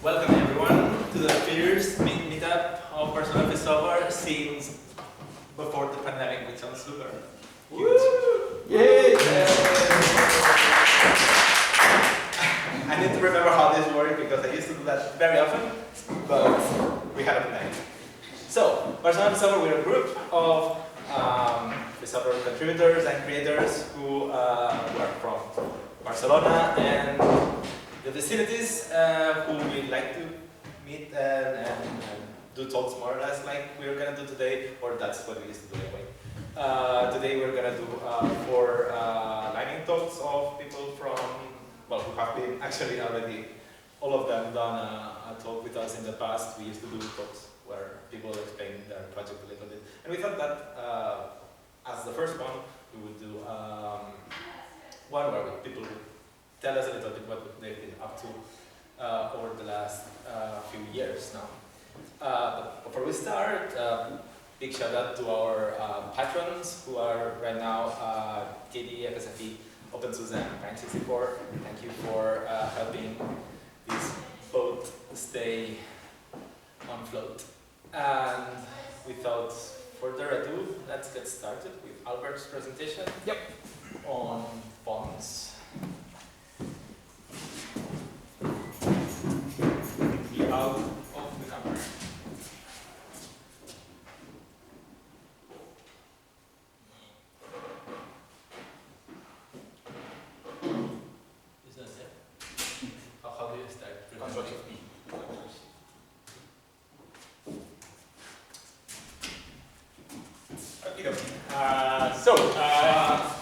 Welcome everyone to the first meetup of Barcelona Software since before the pandemic, which sounds super huge. Yay! I need to remember how this works because I used to do that very often, but we had a pandemic. So, Barcelona Software, we're a group of software contributors and creators who are from Barcelona and the vicinities who we like to meet and do talks more or less like we're going to do today, or that's what we used to do anyway. Today we're going to do 4 lightning talks of people from, well, who have been actually already, all of them done a talk with us in the past. We used to do talks where people explain their project a little bit. And we thought that as the first one, we would do one where people would tell us a little bit what they've been up to over the last few years now. But before we start, big shout out to our patrons who are right now KD, abcf, OpenSUSE, and Pine64. Thank you for helping this boat stay on float. And without further ado, let's get started with Albert's presentation on fonts. Out of the camera. Is that it? How do you start? Control P.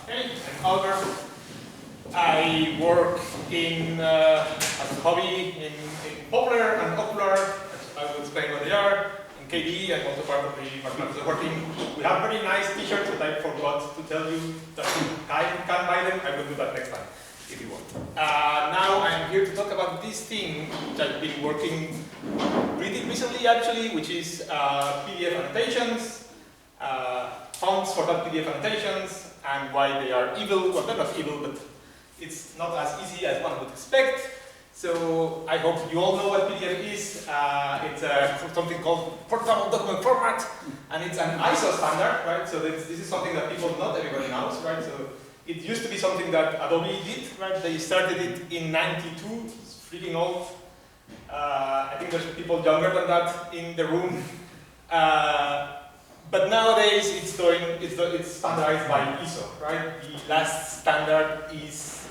Hey, I'm Albert. I work in as a hobby in Popular and Ocular. I will explain what they are. In KD, I'm also part of the Barcelona Software team. We have very nice t-shirts that I forgot to tell you that you can buy them. I will do that next time if you want. Now I'm here to talk about this thing which I've been working pretty recently actually, which is PDF annotations, fonts for that PDF annotations, and why they are evil. Well, they're not evil, but it's not as easy as one would expect. So I hope you all know what PDF is. It's something called Portable Document Format, and it's an ISO standard, right? So this is something that not everybody knows, right? So it used to be something that Adobe did, right? They started it in '92. It's freaking old. I think there's people younger than that in the room. But nowadays it's standardized by ISO, right? The last standard is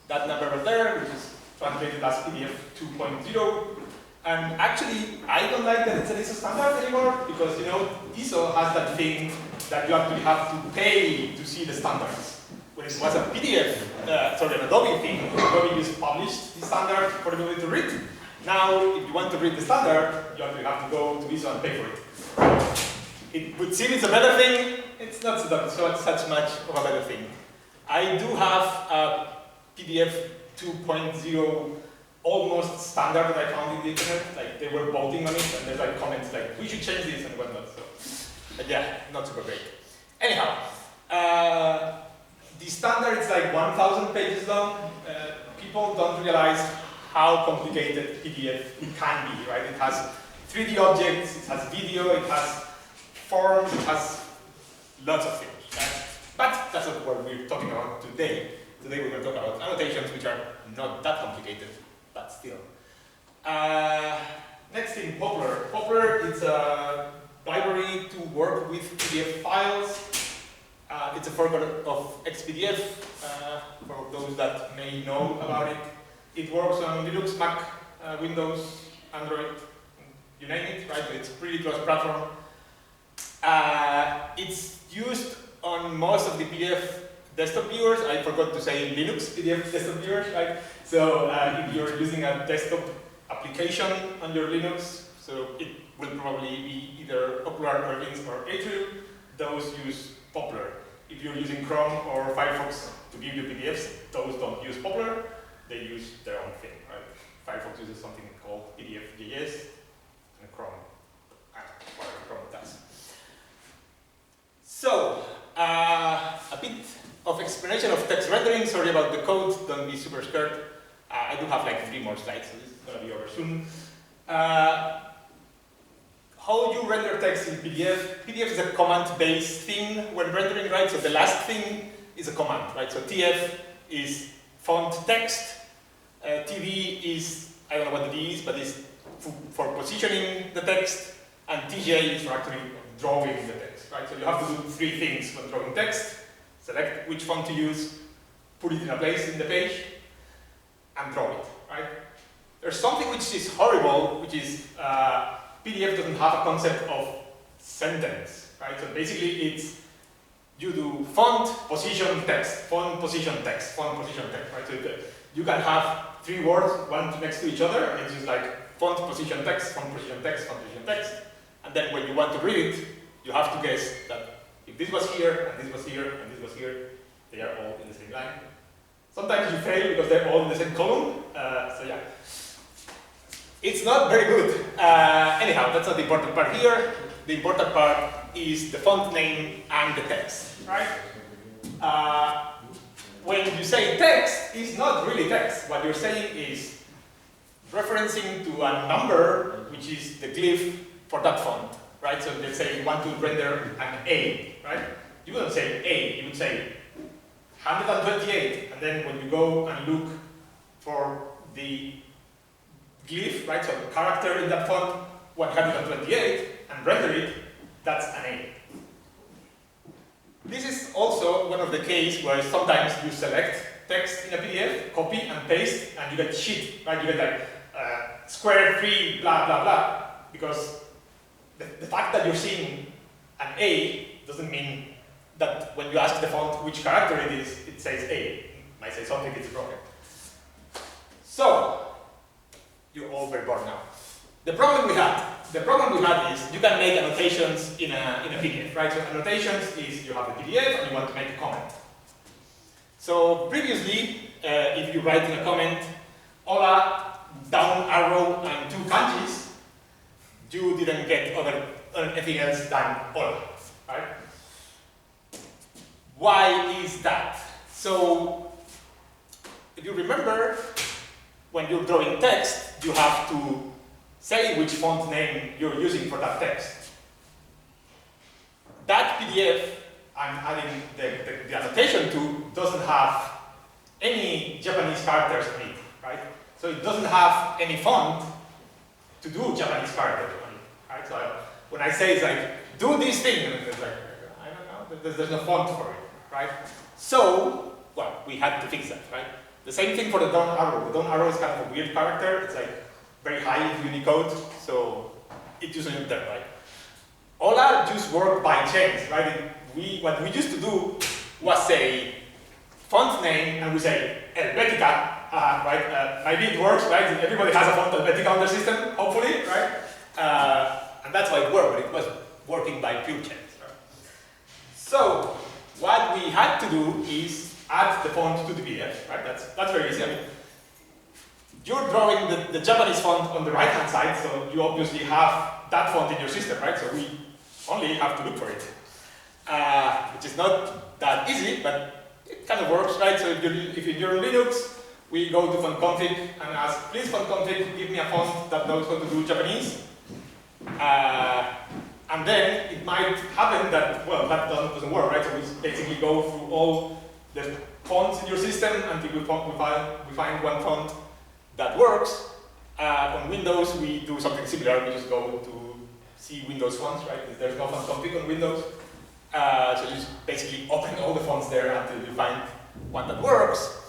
that number right there, which is translated as PDF 2.0. And actually, I don't like that it's an ISO standard anymore because, you know, ISO has that thing that you actually have to pay to see the standards. When it was a PDF, an Adobe thing, Adobe just published the standard for everybody to read. Now, if you want to read the standard, you actually have to go to ISO and pay for it. It would seem it's a better thing. It's not such much of a better thing. I do have a PDF 2.0 almost standard that I found in the internet. Like they were voting on it, and there's like comments like we should change this and whatnot. So, but yeah, not super great. Anyhow, the standard is like 1,000 pages long. People don't realize how complicated PDF it can be, right? It has 3D objects, it has video, it has forms, it has lots of things, right? But that's not what we're talking about today. Today we're going to talk about annotations, which are not that complicated, but still. Next thing, Popular. Popular is a library to work with PDF files. It's a fork of XPDF, for those that may know about it. It works on Linux, Mac, Windows, Android, you name it, right? It's a pretty cross-platform. It's used on most of the PDF desktop viewers. I forgot to say Linux PDF desktop viewers, right? So if you're using a desktop application on your Linux, so it will probably be either Ocular or Linux or Atrium. Those use Popular. If you're using Chrome or Firefox to give you PDFs, those don't use Popular. They use their own thing, right? Firefox uses something called PDF.js, and Chrome, whatever Chrome does. So, a bit of explanation of text rendering. Sorry about the code, don't be super scared. I do have like 3 more slides, so this is going to be over soon. How you render text in PDF? PDF is a command-based thing when rendering, right? So the last thing is a command, right? So TF is font text, TV is, I don't know what the D is, but it's for positioning the text, and TJ is for actually drawing the text, right? So you have to do three things when drawing text: select which font to use, put it in a place in the page, and draw it, right? There's something which is horrible, which is PDF doesn't have a concept of sentence, right? So basically it's, you do font, position, text, font, position, text, font, position, text, right? So you can have three words, one next to each other, and it's just like font, position, text, font, position, text, font, position, text. And then when you want to read it, you have to guess that if this was here, and this was here, and this was here, they are all in the same line. Sometimes you fail because they're all in the same column, so yeah. It's not very good. Anyhow, that's not the important part here. The important part is the font name and the text, right? When you say text, it's not really text. What you're saying is referencing to a number, which is the glyph for that font, right? So let's say you want to render an A, right? You wouldn't say A, you would say 128, and then when you go and look for the glyph, right, so the character in that font, 128, and render it, that's an A. This is also one of the cases where sometimes you select text in a PDF, copy and paste, and you get shit, right? You get like square 3, blah, blah, blah, because the fact that you're seeing an A doesn't mean that when you ask the font which character it is, it says A. It might say something that's broken. So, you're all very bored now. The problem we had is you can make annotations in a PDF, right? So annotations is you have the PDF and you want to make a comment. So previously, if you write in a comment, hola, down arrow, and 2 kanjis, you didn't get anything else than hola, right? Why is that? So, if you remember, when you're drawing text, you have to say which font name you're using for that text. That PDF I'm adding the annotation to doesn't have any Japanese characters in it, right? So it doesn't have any font to do Japanese characters on it, right? So when I say it's like, do this thing, and it's like, I don't know, there's no font for it, right? So, well, we had to fix that, right? The same thing for the down arrow. The down arrow is kind of a weird character. It's like very high in Unicode, so it isn't there, right? Hola just worked by chains, right? What we used to do was say font name, and we say Helvetica, right? Maybe it works, right? Everybody has a font Helvetica on their system, hopefully, right? And that's why it worked, but it was working by pure chains, right? So what we had to do is add the font to the PDF, right? That's very easy. I mean, you're drawing the Japanese font on the right-hand side, so you obviously have that font in your system, right? So we only have to look for it, which is not that easy, but it kind of works, right? So if you're in Linux, we go to font config and ask, please font config, give me a font that knows how to do Japanese. And then it might happen that, well, that doesn't work, right? So we basically go through all the fonts in your system until we find one font that works. On Windows, we do something similar. We just go to see Windows fonts, right? There's no font config on Windows. So you just basically open all the fonts there until you find one that works.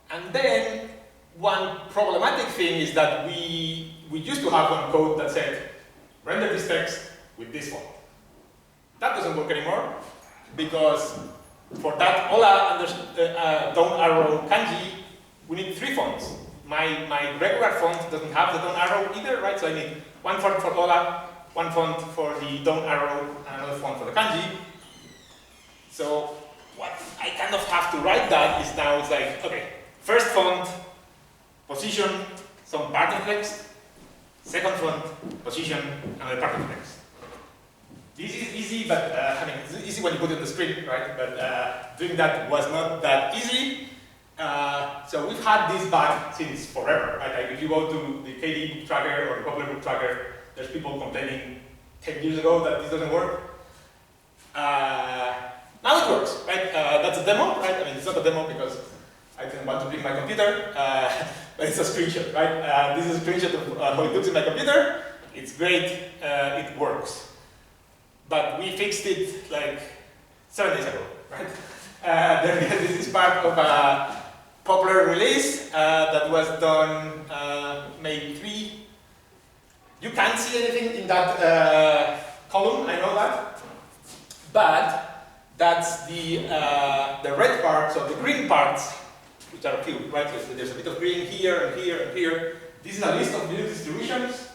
And then one problematic thing is that we used to have one code that said, render this text with this font. That doesn't work anymore because for that hola down arrow kanji, we need 3 fonts. My regular font doesn't have the down arrow either, right? So I need one font for hola, one font for the down arrow, and another font for the kanji. So what I kind of have to write that is now it's like, okay, first font, position, some part of text, second font, position, another part of text. This is easy, but I mean, it's easy when you put it on the screen, right? But doing that was not that easy. So we've had this bug since forever, right? Like if you go to the KD book tracker or the Popular book tracker, there's people complaining 10 years ago that this doesn't work. Now it works, right? That's a demo, right? I mean, it's not a demo because I didn't want to bring my computer, but it's a screenshot, right? This is a screenshot of how it looks in my computer. It's great, it works. But we fixed it like 7 days ago, right? This is part of a Popular release that was done May 3. You can't see anything in that column, I know that. But that's the red part, so the green parts, which are a few, right? So there's a bit of green here and here and here. This is a list of Linux distributions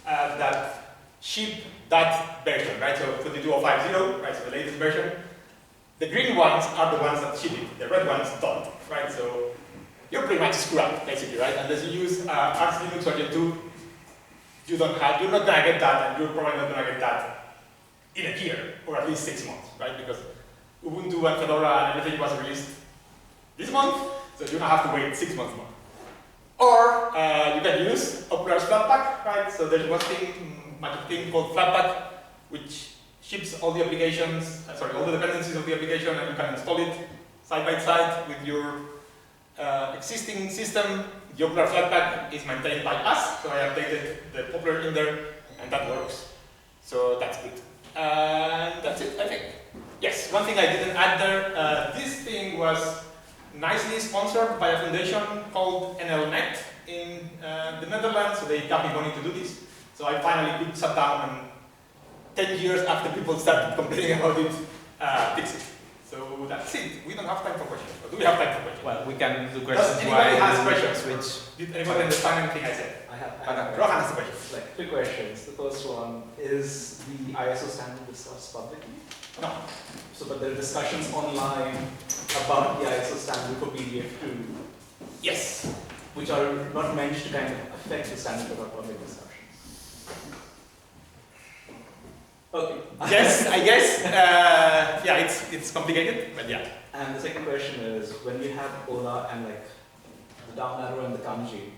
that ship that version, right? So 22.050, right? So the latest version. The green ones are the ones that ship it. The red ones don't, right? So you're pretty much screwed up, basically, right? Unless you use Arch Linux version 2, you're not gonna get that, and you're probably not gonna get that in a year, or at least 6 months, right? Because Ubuntu and Fedora and everything was released this month, so you're gonna have to wait 6 months more. Or you can use Popular's Flatpak, right? So there's one thing called Flatpak, which ships all the applications, all the dependencies of the application, and you can install it side by side with your existing system. The Popular Flatpak is maintained by us, so I updated the Popular in there, and that works. So that's good. And that's it, I think. Yes, one thing I didn't add there, this thing was nicely sponsored by a foundation called NLNet in the Netherlands, so they got me money to do this. So I finally could sit down and 10 years after people started complaining about it, fix it. So that's it. We don't have time for questions. Or do we have time for questions? Well, we can do questions. Does anybody has questions? Did anybody understand anything I said? I have Rohan has a question. like 2 questions. The first one, is the ISO standard discussed publicly? No. So, but there are discussions online about the ISO standard for PDF2, Yes. which are not meant to kind of affect the standard of our public discussions. Okay. Yes, I guess. Yeah, it's complicated, but yeah. And the second question is, when you have Ola and like the down arrow and the kanji,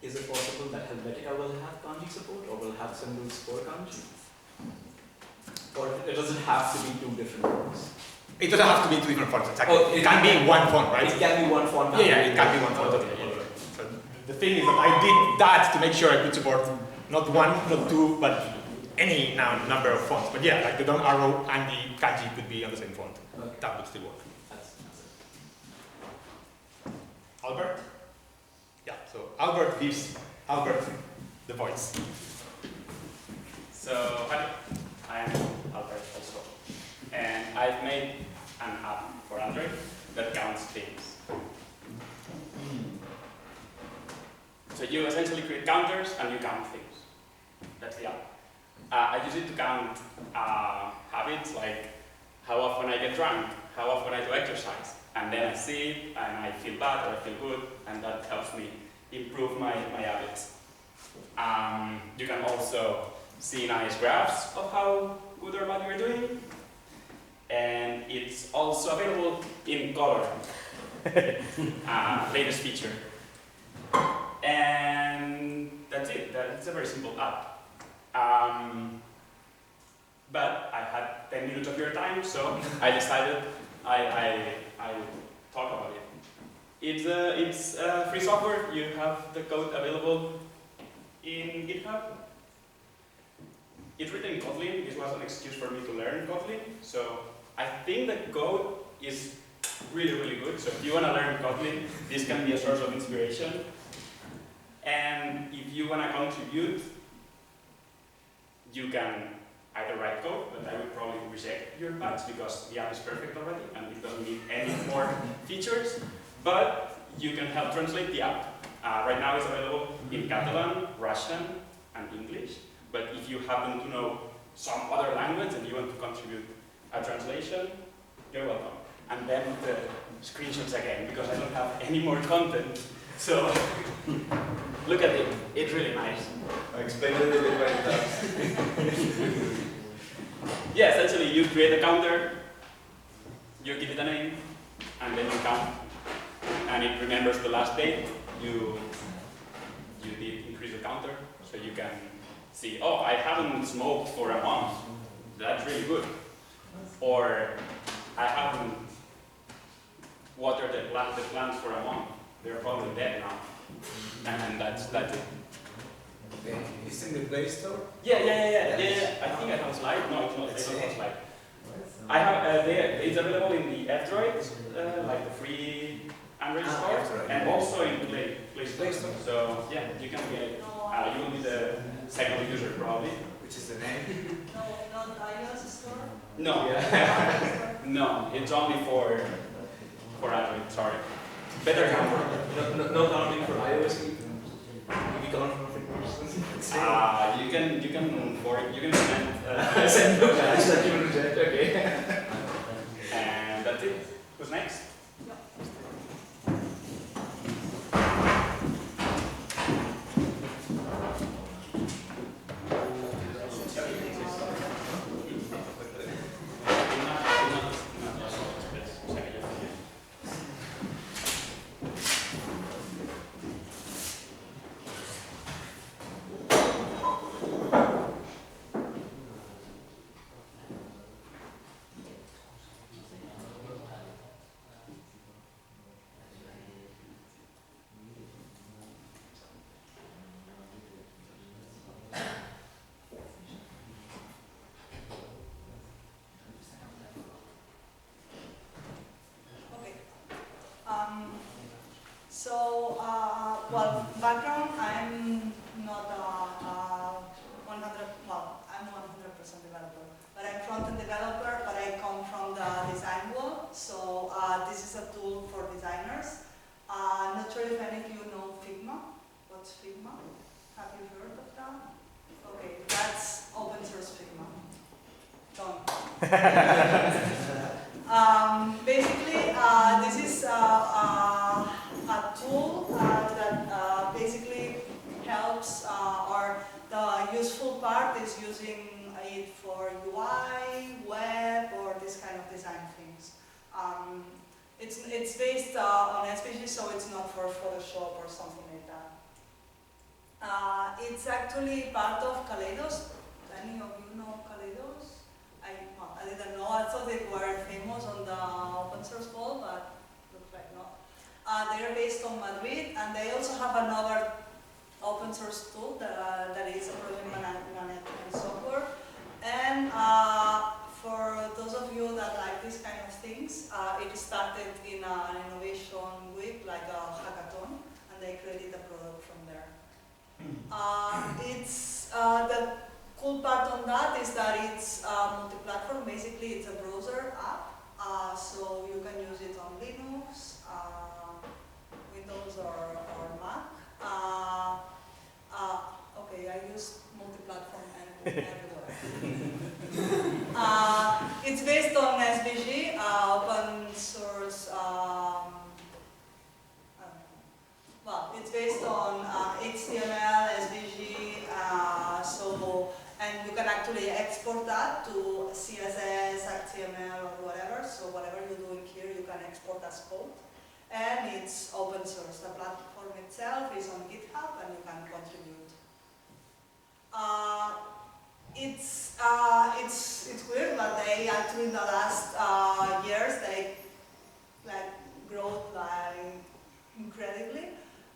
is it possible that Helvetica will have kanji support, or will have symbols for kanji? Or it doesn't have to be 2 different fonts? It doesn't have to be 2 different fonts, exactly. Oh, it can be one font, right? It can be one font. Yeah, it can be one font. Okay. Yeah. So the thing is that I did that to make sure I could support not 1, not 2, but any number of fonts. But yeah, like the down arrow and the kanji could be on the same font. Okay. That would still work. That's it. Albert? Yeah, so Albert gives Albert the voice. So, hi, I'm Albert also. And I've made an app for Android that counts things. So you essentially create counters and you count things. That's the app. I use it to count habits like how often I get drunk, how often I do exercise. And then I see it and I feel bad or I feel good, and that helps me improve my habits. You can also see nice graphs of how good or bad you're doing. And it's also available in color. Latest feature. And that's it. It's a very simple app. But I had 10 minutes of your time, so I decided I would talk about it. It's free software. You have the code available in GitHub. It's written in Kotlin. This was an excuse for me to learn Kotlin. So I think the code is really, really good. So if you want to learn Kotlin, this can be a source of inspiration. And if you want to contribute, you can either write code, but I would probably reject your patch because the app is perfect already and it doesn't need any more features. But you can help translate the app. Right now it's available in Catalan, Russian, and English. But if you happen to know some other language and you want to contribute a translation, you're welcome. And then the screenshots again, because I don't have any more content. So look at it, it's really nice. I explained it a bit like that. Yeah, essentially you create a counter, you give it a name, and then you count and it remembers the last date you did increase the counter, so you can see, oh, I haven't smoked for a month. That's really good. Or I haven't watered the plants for a month. They're probably dead now. And that's it. Okay. It's in the Play Store? Yeah. I think I have a slide. No, it's not. I don't have a slide. I have. It's available in the F-Droid, like the free Android store, F-Droid. and also in Play Play Store. So yeah, you can get it. You will be the second user probably. Which is the name? No, not iOS store? No, no, it's only for Android. Sorry. BetterCounter. No counting for iOS. We count for Figma. You can send. Send no cash that you will reject. Okay. And that's it. Who's next? Well, background, I'm not 100, well, I'm 100% developer, but I'm front-end developer, but I come from the design world, so this is a tool for designers. Not sure if any of you know Figma. What's Figma? Have you heard of that? Okay, that's open source Figma. Done. Basically, this is a tool that basically helps, or the useful part is using it for UI, web, or this kind of design things. It's based on SVG, so it's not for Photoshop or something like that. It's actually part of Kaleidos. Any of you know Kaleidos? I didn't know. I thought they were famous on the open source world, but looks like not. They're based on Madrid, and they also have another open source tool that is a project management software. And for those of you that like these kind of things, it started in an innovation week, like a hackathon, and they created a product from there. The cool part on that is that it's multi-platform. Basically, it's a browser app, so you can use it on Linux, Windows, or Mac. Okay, I use multi-platform everywhere. It's based on SVG, open source. Well, it's based on HTML, SVG, and you can actually export that to CSS, HTML, or whatever. So whatever you're doing here, you can export as code. And it's open source. The platform itself is on GitHub, and you can contribute. It's weird, but they actually in the last years they grow incredibly.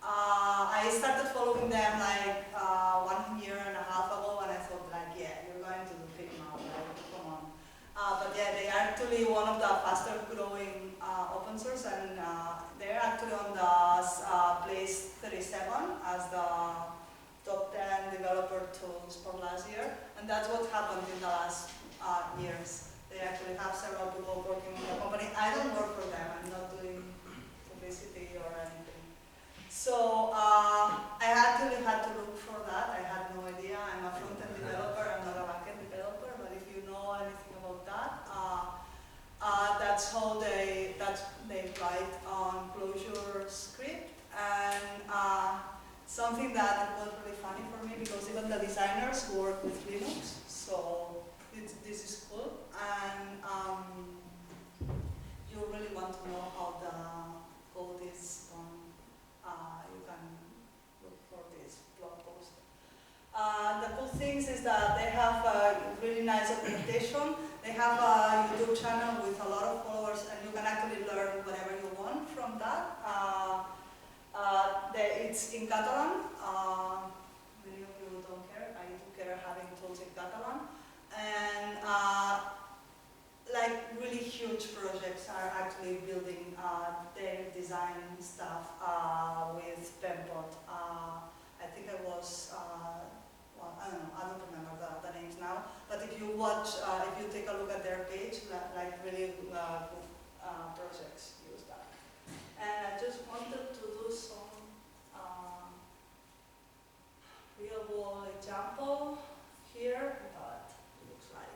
I started following them 1 year and a half ago, and I thought yeah, you're going to do Figma, come on. But yeah, they are actually one of the faster growing open source, and they're actually on the place 37 as the top 10 developer tools for last year, and that's what happened in the last years. They actually have several people working on the company. I don't work for them, I'm not doing publicity or anything. So I actually had to look for that. I had no idea. I'm a front-end developer, I'm not a back-end developer, but if you know anything about that, that's how they write on Clojure script. And something that was really funny for me, because even the designers work with Linux, so this is cool. And you really want to know how the code is things is that they have a really nice documentation. They have a YouTube channel with a lot of followers, and you can actually learn whatever you want from that. It's in Catalan. Many of you don't care. I do care having tools in Catalan. And like really huge projects are actually building their design stuff with Penpot. I think I was, well, I don't know, I don't remember the names now, but if you watch, if you take a look at their page, like really good projects use that. And I just wanted to do some real world example here, but it looks like.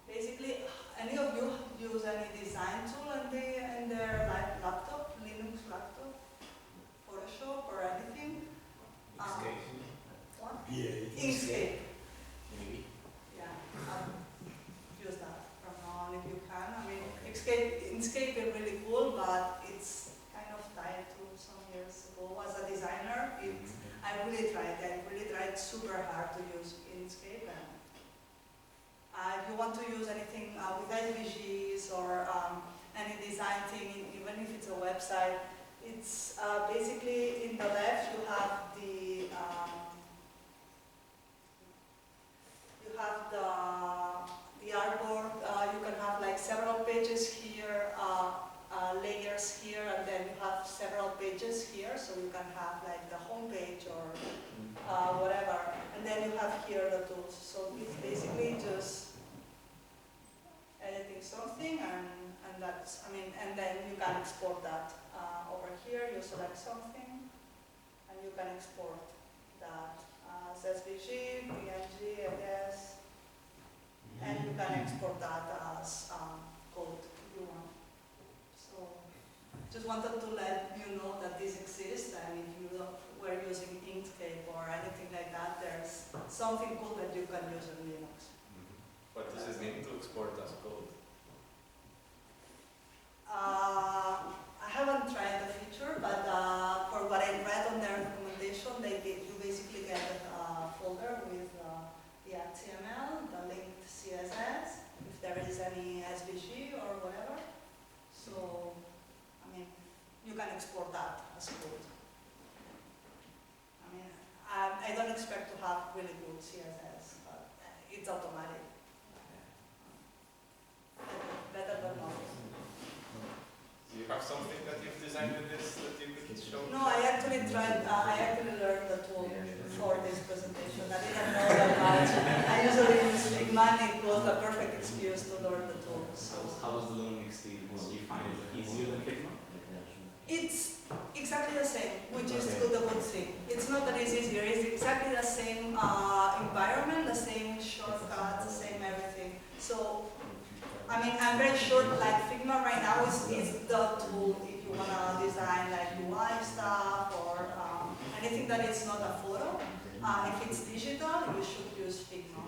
Basically, any of you use any design tool in their laptop, Linux laptop, Photoshop or anything? What? Yeah. Inkscape. Maybe. Yeah. Use that from now on if you can. I mean, Inkscape is really cool, but it's kind of tied to some years ago. As a designer, I really tried super hard to use Inkscape. And if you want to use anything with NBGFs or any design thing, even if it's a website, it's basically in the left you have the artboard. You can have like several pages here, layers here, and then you have several pages here, so you can have like the home page or whatever. And then you have here the tools. So it's basically just editing something, and that's, I mean, and then you can export that over here. You select something, and you can export that as SVG, PNG, I guess, and you can export that as code if you want. So, just wanted to let you know that this exists, and if you were using Inkscape or anything like that, there's something cool that you can use in Linux. What does it mean to export as code? I haven't tried the feature, but for what I read on their documentation, you basically get a folder with the HTML, the linked CSS, if there is any SVG or whatever. So, I mean, you can export that as code. I mean, I don't expect to have really good CSS, but it's automatic. Better than not. Do you have something that you've designed with this that you could show? No, I actually learned the tool for this presentation. I didn't know that much. I usually use Figma, and it was a perfect excuse to learn the tool. So How was the learning experience? Do you find it easier than Figma? it's exactly the same, which is the good thing. It's not that it's easier, it's exactly the same environment, the same shortcuts, the same everything. So, I mean, I'm very sure like Figma right now is the tool if you want to design like UI stuff or anything that is not a photo. If it's digital, you should use Figma.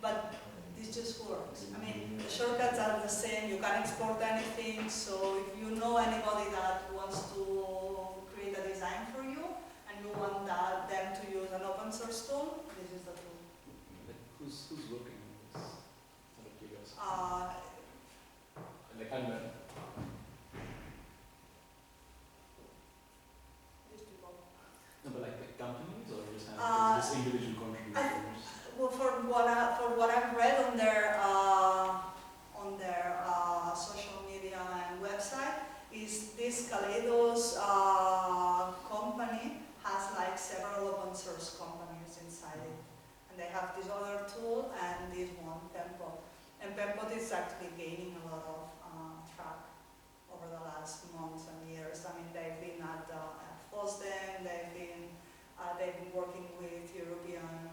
But this just works. I mean, the shortcuts are the same, you can export anything, so if you know anybody that wants to create a design for you and you want them to use an open source tool, this is the tool. Who's working on this? Out of curiosity. Like These people. no, but like the companies or just individual contributors? Well, for what I've read on their social media and website, is this Kaleidos company has like several open source companies inside it, and they have this other tool and this one, Penpot, and Penpot is actually gaining a lot of track over the last months and years. I mean, they've been at FOSDEM, they've been working with European.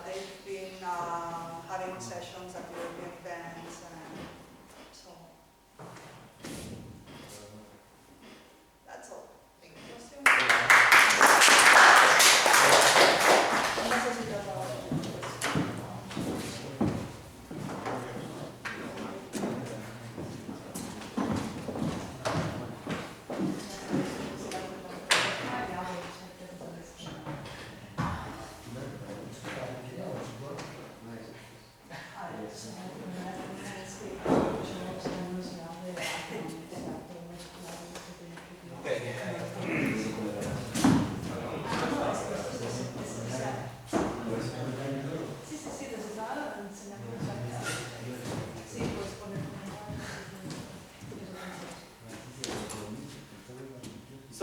They've been having sessions at European events, and so that's all. Thank you.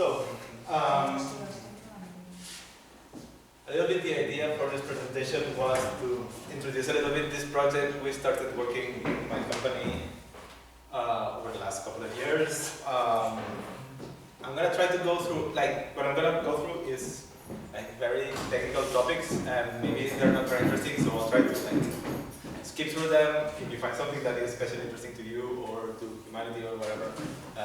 So, a little bit the idea for this presentation was to introduce a little bit this project. We started working in my company over the last couple of years. I'm gonna try to go through, like, what I'm gonna go through is like very technical topics, and maybe they're not very interesting, so I'll try to like skip through them. If you find something that is especially interesting to you or to humanity or whatever,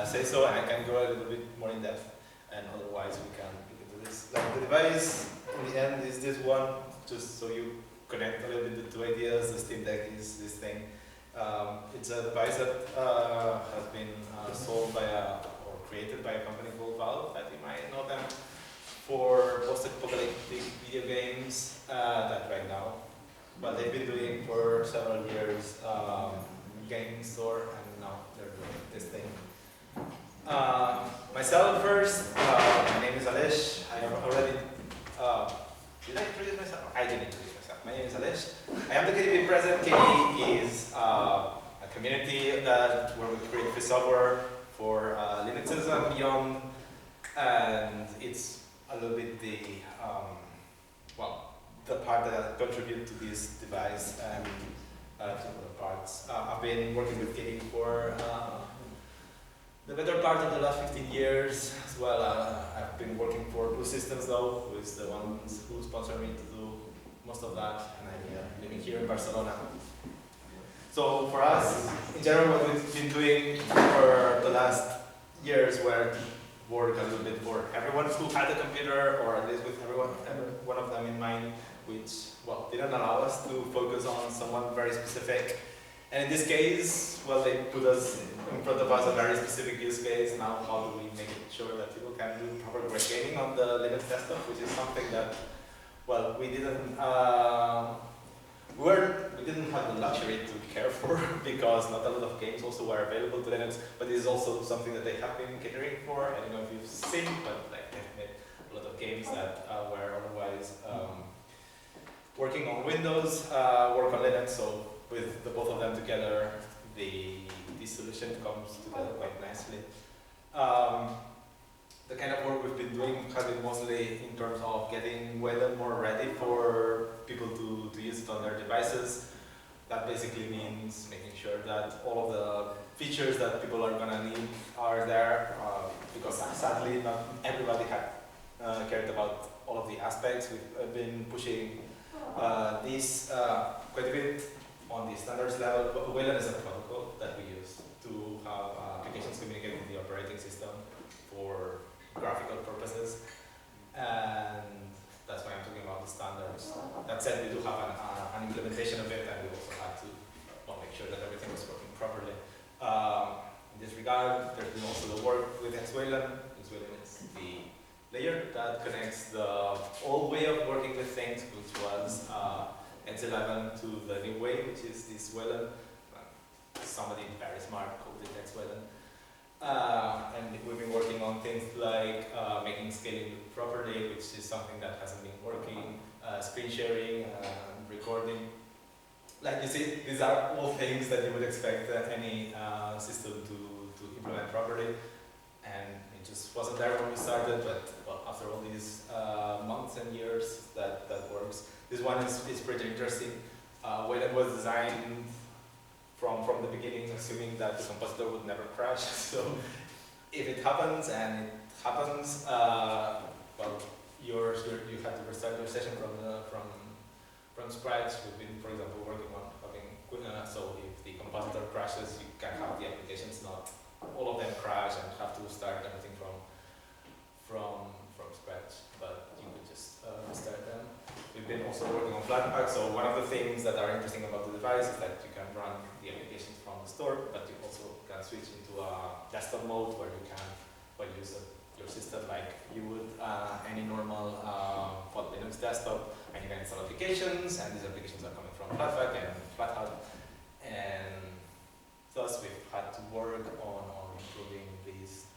say so, and I can go a little bit more in depth. And otherwise, we can do this. Like the device in the end is this one, just so you connect a little bit the two ideas. The Steamdeck is this thing. It's a device that has been sold by or created by a company called Valve, that you might know them, for post-apocalyptic video games that right now, but they've been doing for several years, gaming store, and now they're doing this thing. Myself first, my name is Aleix. I have already, did I introduce myself? I didn't introduce myself. My name is Aleix. I am the KDP president. KDP is a community where we create free software for Linuxes and beyond, and it's a little bit the the part that I contribute to this device and to other parts. I've been working with KDP for the better part of the last 15 years as well. I've been working for Blue Systems though, who is the ones who sponsor me to do most of that, and I'm living here in Barcelona. So for us, in general, what we've been doing for the last years were to work a little bit for everyone who had a computer, or at least with every one of them in mind, which, well, didn't allow us to focus on someone very specific. And in this case, well, they put us in front of us a very specific use case. Now, how do we make it sure that people can do proper great gaming on the Linux desktop, which is something that, well, we didn't have the luxury to care for, because not a lot of games also were available to Linux, but it is also something that they have been catering for. I don't know if you've seen, but like they've made a lot of games that were otherwise working on Windows, work on Linux, so with the both of them together, the solution comes together quite nicely. The kind of work we've been doing has been mostly in terms of getting Wayland more ready for people to use it on their devices. That basically means making sure that all of the features that people are going to need are there, because sadly not everybody had cared about all of the aspects. We've been pushing these quite a bit on the standards level. Wayland is a protocol that we use to have applications communicate with the operating system for graphical purposes, and that's why I'm talking about the standards. That said, we do have an implementation of it, and we also had to make sure that everything was working properly. In this regard, there's been also the work with Xwayland. Xwayland is the layer that connects the old way of working with things, which was X11 to the new way, which is this Wayland. Somebody very smart called it Xwayland. And we've been working on things like making scaling look properly, which is something that hasn't been working, screen sharing, recording. Like you see, these are all things that you would expect any system to implement properly, and it just wasn't there when we started, but well, after all these months and years, that works. This one is pretty interesting. When it was designed from the beginning, assuming that the compositor would never crash. So if it happens, and it happens, well, you have to restart your session from scratch. We've been, for example, working on having so if the compositor crashes, you can have the applications not all of them crash and have to start everything from scratch. But you could just restart them. We've been also working on Flatpak, so one of the things that are interesting about the device is that you can run the applications from the store, but you also can switch into a desktop mode where you can use your system like you would any normal Linux desktop, and you can install applications, and these applications are coming from Flatpak and FlatHub, and thus we've had to work on improving these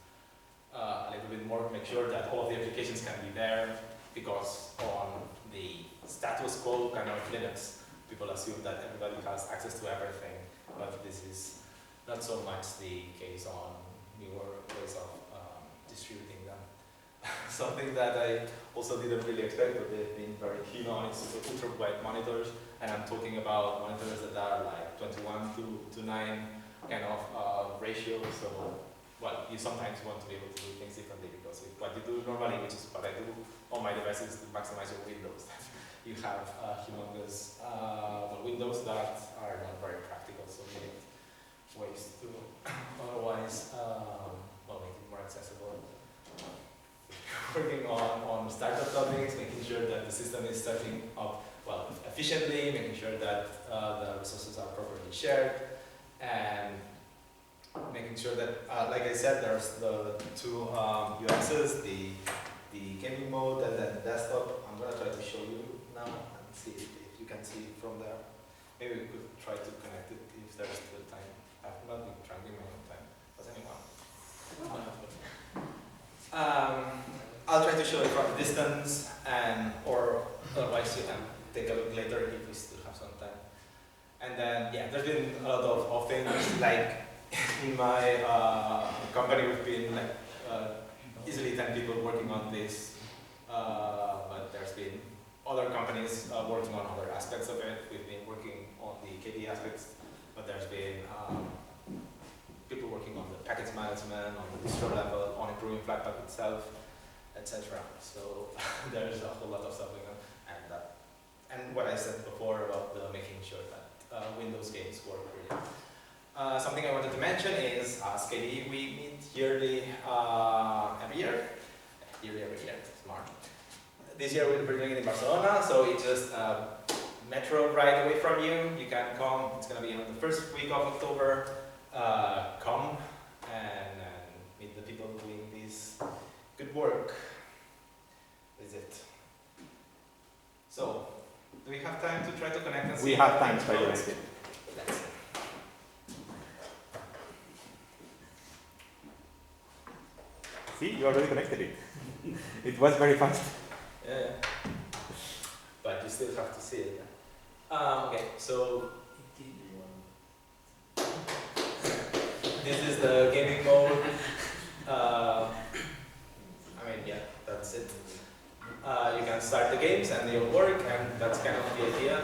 a little bit more, make sure that all of the applications can be there, because on the status quo kind of Linux, people assume that everybody has access to everything, but this is not so much the case on newer ways of distributing them. something that I also didn't really expect, but they've been very keen on is ultra wide monitors, and I'm talking about monitors that are like 21 to 9 kind of ratio. So, well, you sometimes want to be able to do things differently because if what you do normally, which is what I do on my devices, to maximize your windows. You have humongous windows that are not very practical, so you need ways to otherwise make it more accessible. Working on startup topics, making sure that the system is starting up efficiently, making sure that the resources are properly shared, and making sure that, like I said, there's the two UXs, the gaming mode and then the desktop. I'm gonna try to show you now and see if you can see it from there. Maybe we could try to connect it if there's still time. I've not been trying my own time. Does anyone? I'll try to show it from a distance, or otherwise you can take a look later if we still have some time. And then, yeah, there's been a lot of things, like in my company we've been like easily 10 people working on this, but there's been other companies working on other aspects of it. We've been working on the KDE aspects, but there's been people working on the package management, on the distro level, on improving Flatpak itself, etc. So there's a whole lot of stuff going on, and what I said before about making sure that Windows games work really. Something I wanted to mention is KDE, we meet yearly, every year, smart. This year we're doing it in Barcelona, so it's just a metro ride away from you. You can come, it's going to be on the first week of October. Come and meet the people doing this good work. Visit. So, do we have time to try to connect and see? We have time to try to connect it. Let's see. See, you already connected it. It was very fast. Yeah. But you still have to see it. Okay, so this is the gaming mode. That's it. You can start the games and they'll work, and that's kind of the idea.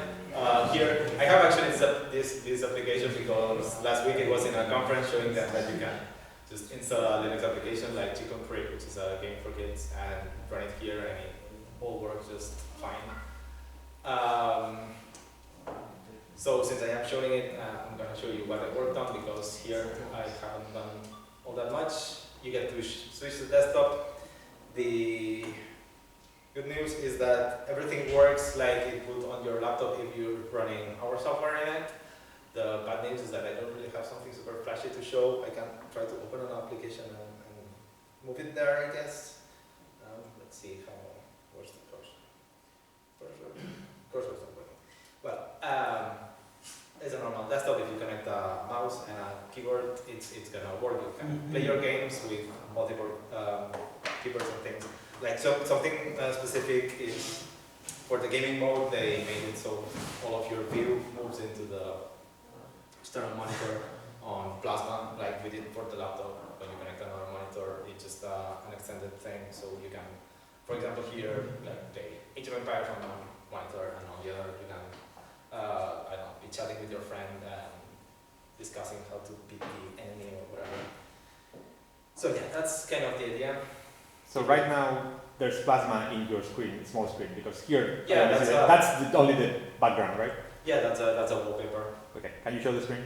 Here, I have actually set up this application because last week it was in a conference showing them that you can just install a Linux application like Chicken Creek, which is a game for kids, and run it here, and it all works just fine. So since I am showing it, I'm going to show you what I worked on, because here I haven't done all that much. You get to switch to desktop. The good news is that everything works like it would on your laptop if you're running our software in it. The bad news is that I don't really have something super flashy to show. I can try to open an application and move it there, I guess. Let's see how, where's the cursor? Cursor's not working. Well, it's a normal desktop. If you connect a mouse and a keyboard, it's gonna work. You can play your games with multiple keyboards and things. Like something specific is for the gaming mode. They made it so all of your view moves into the external monitor on Plasma, like we did for the laptop. When you connect another monitor, it's just an extended thing. So you can, for example, here like play Age of Empires on one monitor, and on the other you can I don't know, be chatting with your friend and discussing how to beat the enemy or whatever. So yeah, that's kind of the idea. So right now there's Plasma in your screen, small screen, because here that's only the background, right? Yeah, that's a wallpaper. Okay, can you show the screen?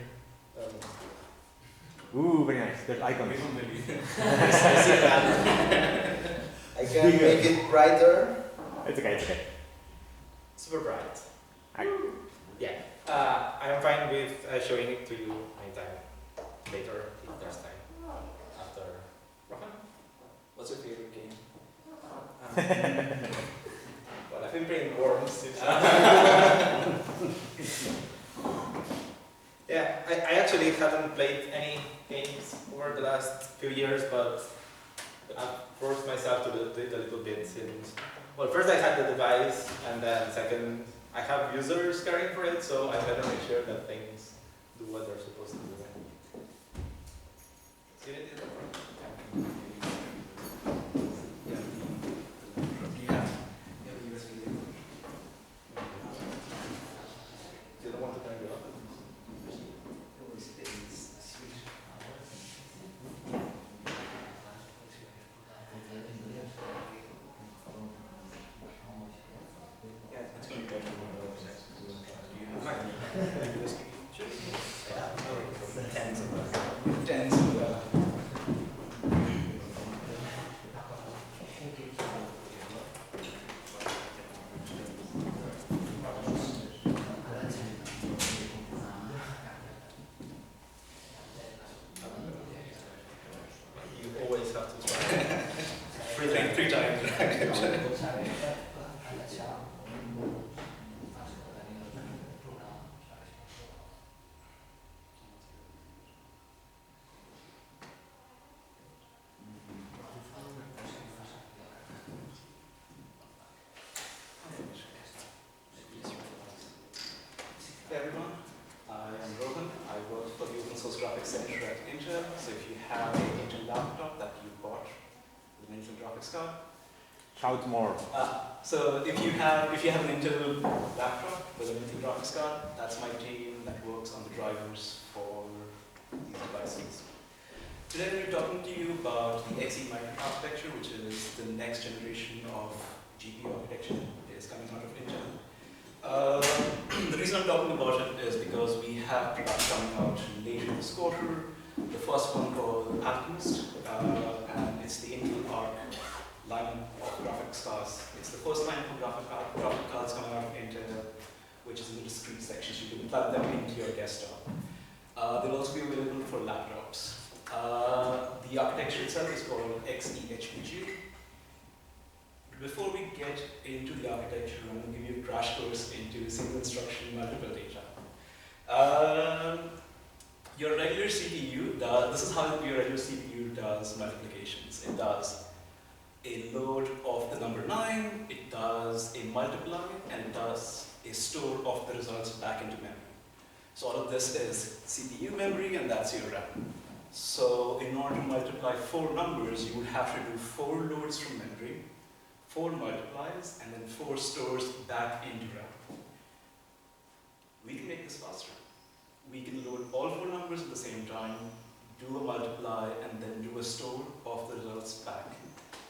Ooh, very nice. There's icons. I see that. I can make it brighter. It's okay, it's okay. Super bright. I Yeah, I'm fine with showing it to you anytime later if there's time. After Rohan, what's your favorite game? Well, I've been playing Worms. Yeah, I actually haven't played any games over the last few years, but I've forced myself to do it a little bit since, well, first I had the device, and then second, I have users caring for it, so I better make sure that things do what they're supposed to do. See it? Yeah. Hey everyone, I am Rohan. I work for the Open Source Graphics Center at Intel. So if you have an Intel laptop that you bought with an Intel graphics card, Shout more. so if you have an Intel laptop with an Intel graphics card, that's my team that works on the drivers for these devices. Today we're talking to you about the XE microarchitecture, which is the next generation of GPU architecture that is coming out of Intel. The reason I'm talking about it is because we have products coming out later this quarter. The first one called Alchemist, and it's the Intel Arc line of graphics cards. It's the first line of graphic cards coming out of Intel, which is in the discrete sections. You can plug them into your desktop. They'll also be available for laptops. The architecture itself is called XE-HPG. Before we get into the architecture, I'm going to give you a crash course into single instruction multiple data. Your regular CPU this is how your regular CPU does multiplications. It does a load of the number 9, it does a multiply, and it does a store of the results back into memory. So all of this is CPU memory, and that's your RAM. So in order to multiply 4 numbers, you would have to do 4 loads from memory, 4 multiplies, and then 4 stores back into RAM. We can make this faster. We can load all 4 numbers at the same time, do a multiply, and then do a store of the results back.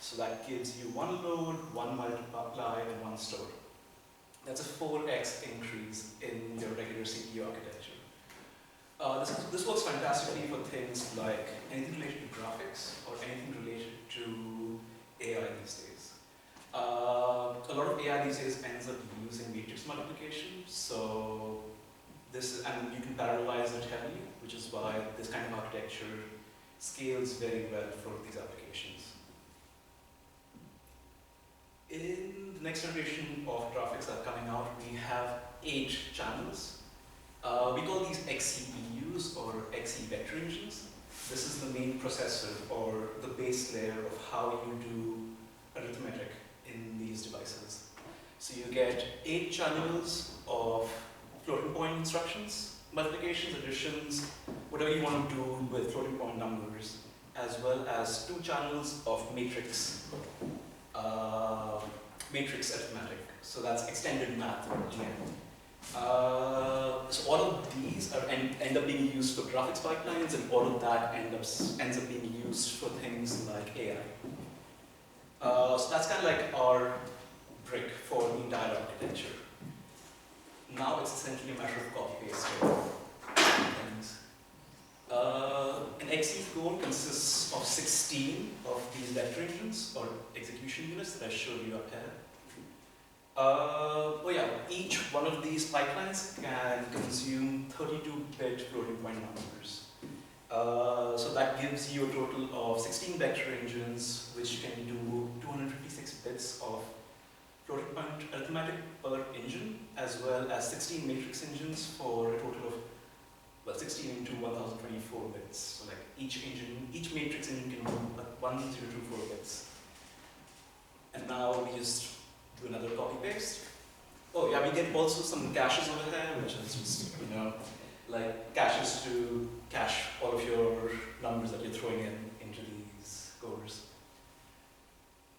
So that gives you 1 load, 1 multiply, and 1 store. That's a 4x increase in your regular CPU architecture. This works fantastically for things like anything related to graphics or anything related to AI these days. A lot of AI these days ends up using matrix multiplication, so and you can parallelize it heavily, which is why this kind of architecture scales very well for these applications. In the next generation of graphics that are coming out, we have 8 channels. We call these XCPUs or XE vector engines. This is the main processor or the base layer of how you do arithmetic in these devices. So you get 8 channels of floating point instructions, multiplications, additions, whatever you want to do with floating point numbers, as well as 2 channels of matrix arithmetic. So that's extended math or EM. So all of these end up being used for graphics pipelines, and all of that ends up being used for things like AI. So that's kind of like our brick for the entire architecture. Now it's essentially a matter of copy-paste things. An XE core consists of 16 of these vector engines or execution units that I showed you up here. Each one of these pipelines can consume 32-bit floating point numbers. So that gives you a total of 16 vector engines, which can do 256 bits of floating point arithmetic per engine, as well as 16 matrix engines for a total of 16 into 1024 bits. So like each matrix engine can do 1024 bits. And now we just do another copy paste. Oh yeah, we get also some caches over here, which is just, like caches to cache all of your numbers that you're throwing into these cores.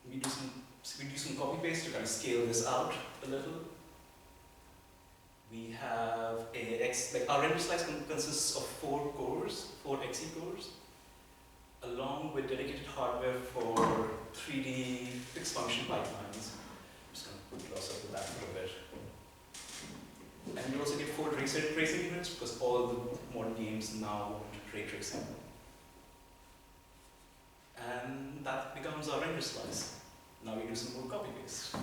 We do some copy paste to kind of scale this out a little. We have our render slice consists of 4 cores, 4 XE cores, along with dedicated hardware for 3D fixed function pipelines. I'm just going to put closer to that for a bit. And we also get 4 ray tracing units because all the modern games now want ray tracing. And that becomes our render slice. Now we do some more copy paste.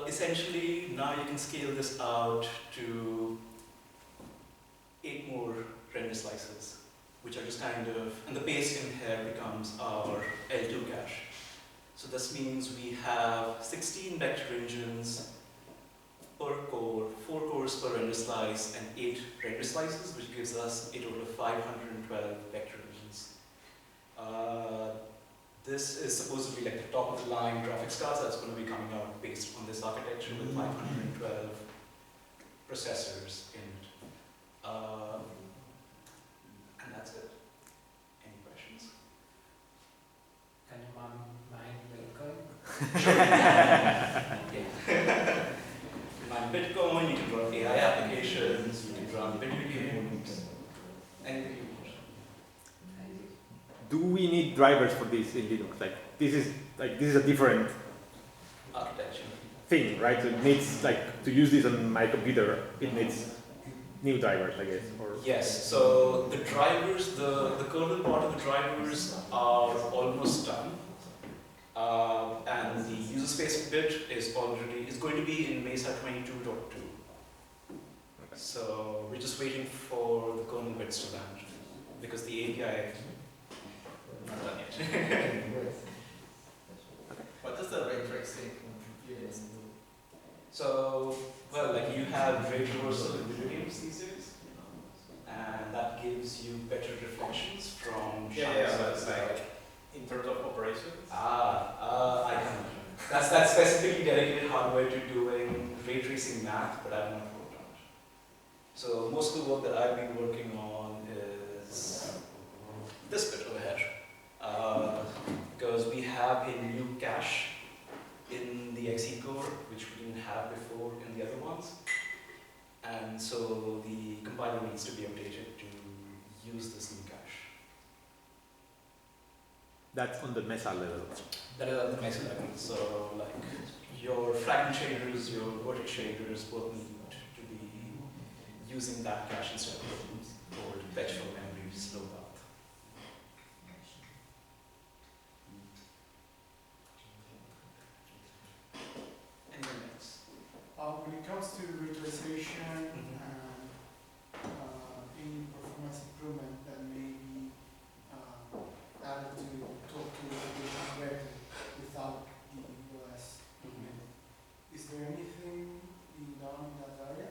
Essentially, now you can scale this out to 8 more render slices, which are just kind of, and the paste in here becomes our L2 cache. So this means we have 16 vector engines per core, 4 cores per render slice, and 8 render slices, which gives us a total of 512 vector engines. This is supposed to be like the top of the line graphics cards that's going to be coming out based on this architecture with 512 processors in it. And that's it. Any questions? Can you mine Bitcoin? Yeah. You can mine Bitcoin, you can run AI applications, you can run video games, anything you want. Do we need drivers for this in Linux? This is a different Architecture. thing, right? So it needs to use this on my computer. It needs new drivers, I guess. Or Yes, so the drivers, the kernel part of the drivers are almost done. And the user space bit is going to be in Mesa 22.2. So we're just waiting for the kernel bits to land because the API not done yet. What does the ray tracing unit? So, well, you have ray traversal in video games these days, and that gives you better reflections from So it's in terms of operations? I can't. That's specifically dedicated hardware to doing ray tracing math, but I've not worked on it. So most of the work that I've been working on is this bit over here. Because we have a new cache in the XE core, which we didn't have before in the other ones. And so the compiler needs to be updated to use this new cache. that's on the Mesa level. That is at the Mesa level. So your fragment shaders, your vertex shaders both need to be using that cache instead of old fetch from memory slow path. Anything else? When it comes to virtualization and any performance improvement that may be added to talk to the application directly without the OS, is there anything being done in that area?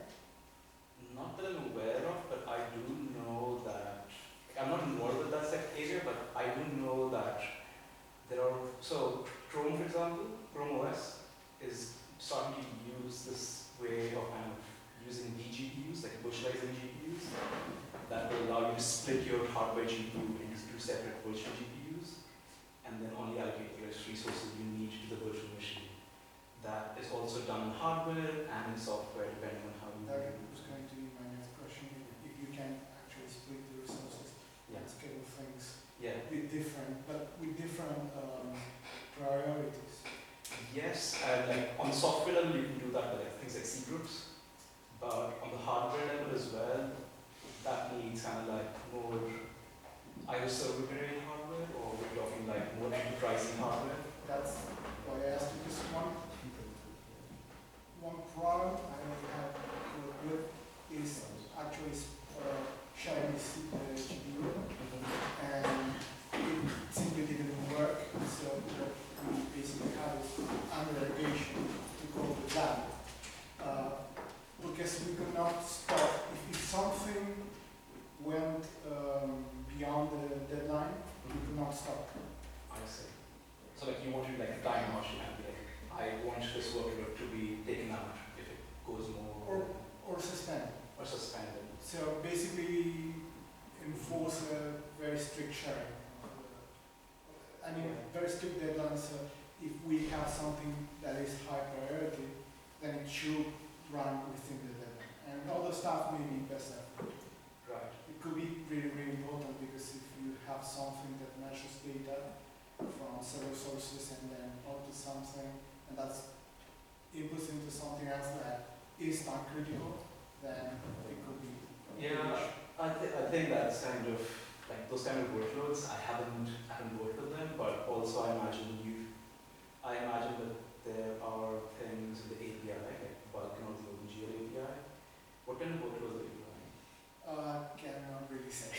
Not that I'm aware of, but I do know that, I'm not involved with that area, but I do know that there are, so Chrome, for example, Chrome OS is starting to use this way of using vGPUs, like virtualizing GPUs, that will allow you to split your hardware GPU into 2 separate virtual GPUs, and then only allocate the resources you need to the virtual machine. That is also done in hardware and in software, depending on how you That was going to be my next question. If you can actually split the resources and schedule things with different priorities. Yes, and on the software level you can do that with things like C groups, but on the hardware level as well, that needs more either server grade hardware or we're talking more enterprising hardware. That's why I asked you this one. One problem I have with is actually sharing the GPU, and it simply didn't work. So what we basically have is aggregation to go with that. Because we could not stop. If something went beyond the deadline, we could not stop. I see. So you want to time machine and be I want this workload to be taken out if it goes more Or suspend. or suspended. So basically enforce a very strict sharing. Very strict deadlines. So if we have something that is high priority, then it should run within the deadline. And all the stuff may be best effort. Right. It could be really, really important because if you have something that measures data from several sources and then onto something, and that's inputs into something else that is time critical, then it could be. I think that's those kind of workloads. I haven't worked with them, but also I imagine that there are things in the API, like Vulkan or the OpenGL API. What kind of workloads are you running? Cannot really say.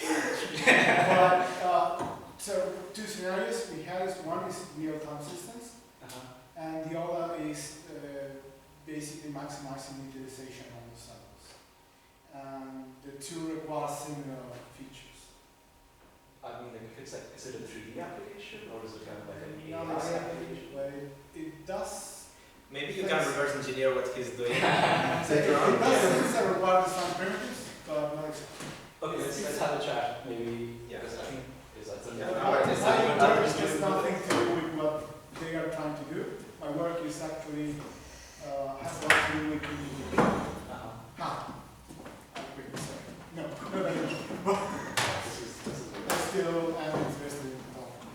But so 2 scenarios we have is one is real-time systems, and the other is basically maximizing utilization on the samples. And the two require similar features. I mean, like, if it's like, is it a 3D application or is it kind of like an No, AS it's application? but it does. Maybe you can reverse engineer what he's doing. It does require some primitives, but not exactly. Okay, let's have a chat, maybe. Yeah. Because I think is that something? Yeah, that- our My design work is has nothing to do with what they are trying to do. My work is actually has got to do with communication. I'll quickly say. No, This is but still I'm interested in talking.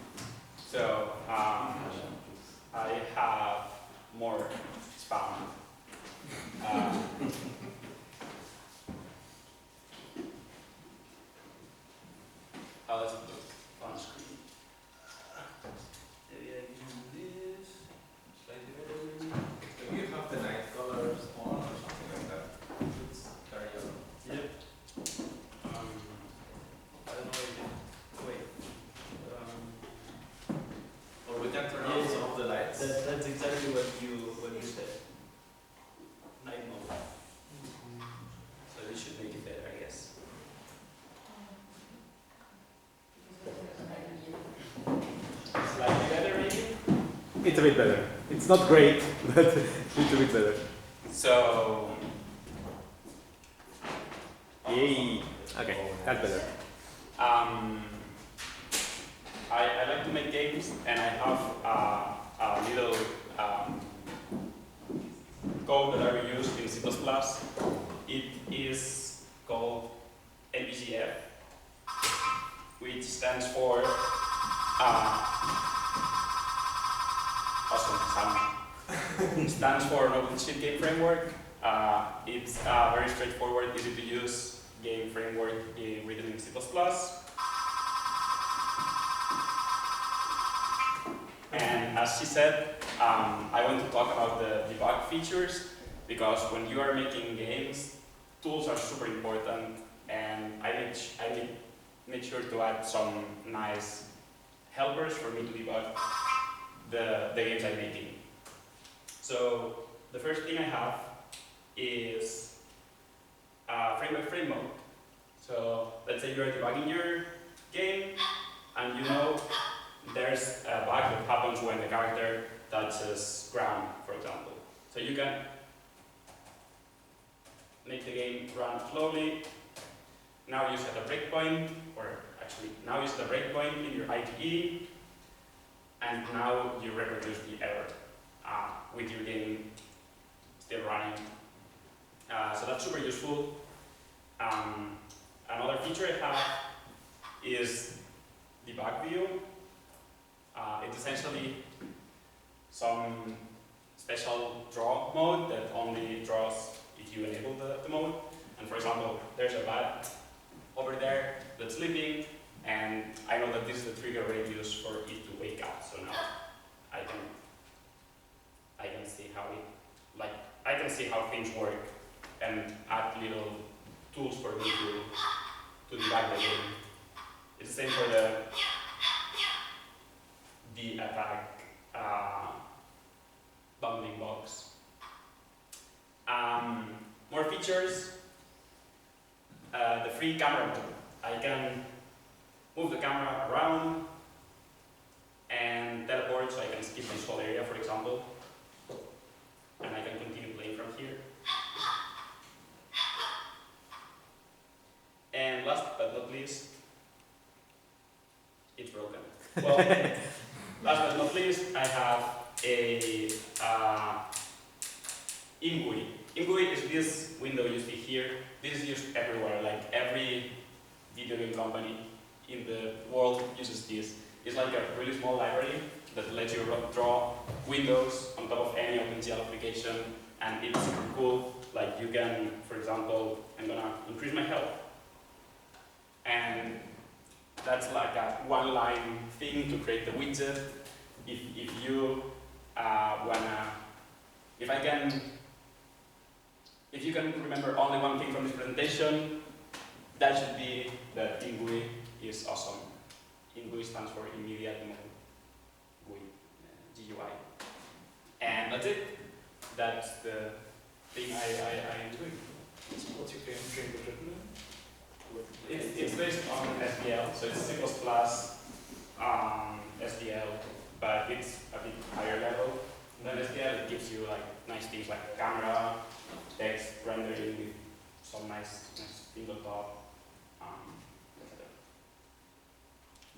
So I have more spam. How does it look on screen? Maybe I can do this. Slightly better maybe. Do you have the night colors on or something like that? It's very yellow. Yep. I don't know if it, wait. Or we can turn on some of the lights. That's exactly what you said. Night mode. So this should make it better, I guess. Slightly better maybe? It's a bit better. It's not great, but it's a bit better. So. Yay. Okay, that's better. I like to make games, and I have a little code that I use in C++. It is called NBGF, which stands for awesome sound. Stands for an OpenShift game framework. It's a very straightforward, easy to use game framework written in C++. And as she said, I want to talk about the debug features, because when you are making games, tools are super important, and I made sure to add some nice helpers for me to debug the games I'm making. So the first thing I have is frame-by-frame mode. So let's say you're debugging your game, and you know there's a bug that happens when the character touches ground, for example. So you can make the game run slowly. Now you set a breakpoint, or actually now you set a breakpoint in your IDE, and now you reproduce the error with your game still running. So that's super useful. Another feature I have is debug view. It's essentially some special draw mode that only draws if you enable the mode. And for example, there's a bat over there that's sleeping, and I know that this is the trigger radius for it to wake up. So now I can see how I can see how things work and add little tools for me to debug the game. It's the same for the attack bounding box. More features. The free camera tool. I can move the camera around and teleport, so I can skip this whole area, for example, and I can continue playing from here. And last but not least, it's broken. Well, last but not least, I have a IMGUI. IMGUI is this window you see here. This is used everywhere, like every video game company in the world uses this. It's like a really small library that lets you draw windows on top of any OpenGL application, and it's super cool. Like you can, for example, I'm gonna increase my health, and that's like a one-line thing to create the widget. If you if you can remember only one thing from this presentation, that should be that IMGUI is awesome. IMGUI stands for Immediate Mode GUI. And that's it. That's the thing I am doing. What's your framework written in? It's based on SDL, so it's C++, SDL, but it's a bit higher level than SDL. It gives you like nice things like camera, text rendering with some nice things on top. Etc.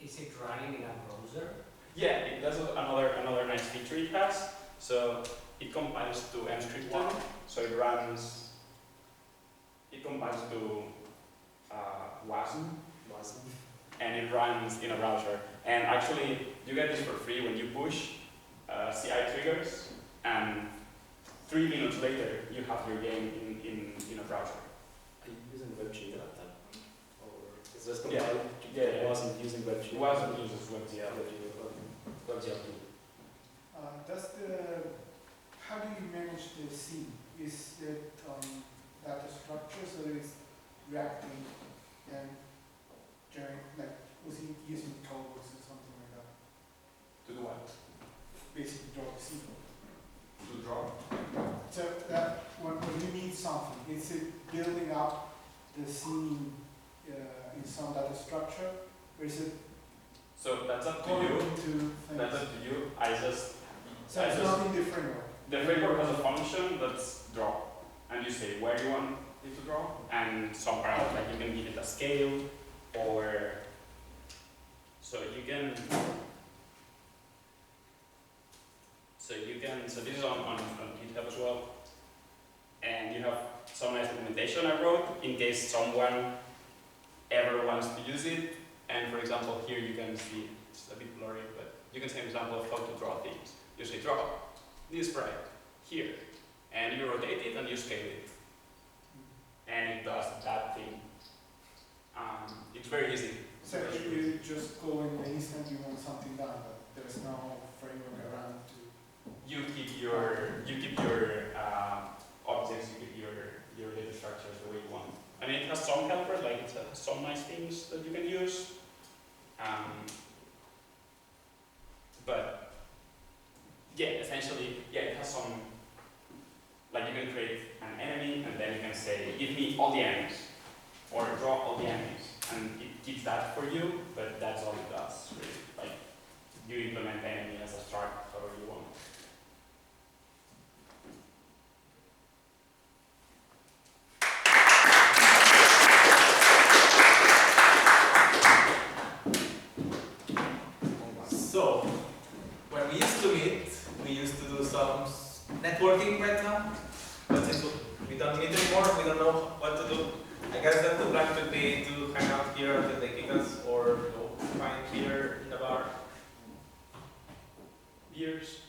Is it running in a browser? Yeah, it does another nice feature it has. So it compiles to mscript1, so it compiles to WASM, and it runs in a browser. And actually, you get this for free when you push CI triggers, and 3 minutes later, you have your game in a browser. Are you using WebGL at that point? Or is this Yeah. compiled? Yeah, It wasn't using WebGL. WASM uses WebGL. WebGL. How do you manage the scene? Is it data structure, so it's reacting and was he using codebooks or something like that? To do what? Basically draw the scene. To draw. So that when you need something, is it building up the scene in some data structure, or is it So that's up to going you. into things? That's up to you. So it's not in the framework. The framework has a function that's draw, and you say where you want it to draw, and some parameters, like you can give it a scale, or so this is on GitHub as well, and you have some nice documentation I wrote in case someone ever wants to use it. And for example, here you can see, it's a bit blurry, but you can see an example of how to draw things. You say draw this sprite here, and you rotate it and you scale it, and it does that thing. It's very easy. So you just go in the instant you want something done, but there's no framework around to. You keep your objects, you keep your data structures the way you want. I mean, it has some helpers, like it has some nice things that you can use. But yeah, essentially, yeah, it has some, like you can create an enemy and then you can say, give me all the enemies, or draw all the enemies, and it keeps that for you, but that's all it does, really. Like, you implement the enemy as a struct, however you want. So, when we used to meet, we used to do some networking right now. But since we don't meet anymore, we don't know what to do. I guess that the plan could be to hang out here until they kick us, or find beer in the bar. Beers.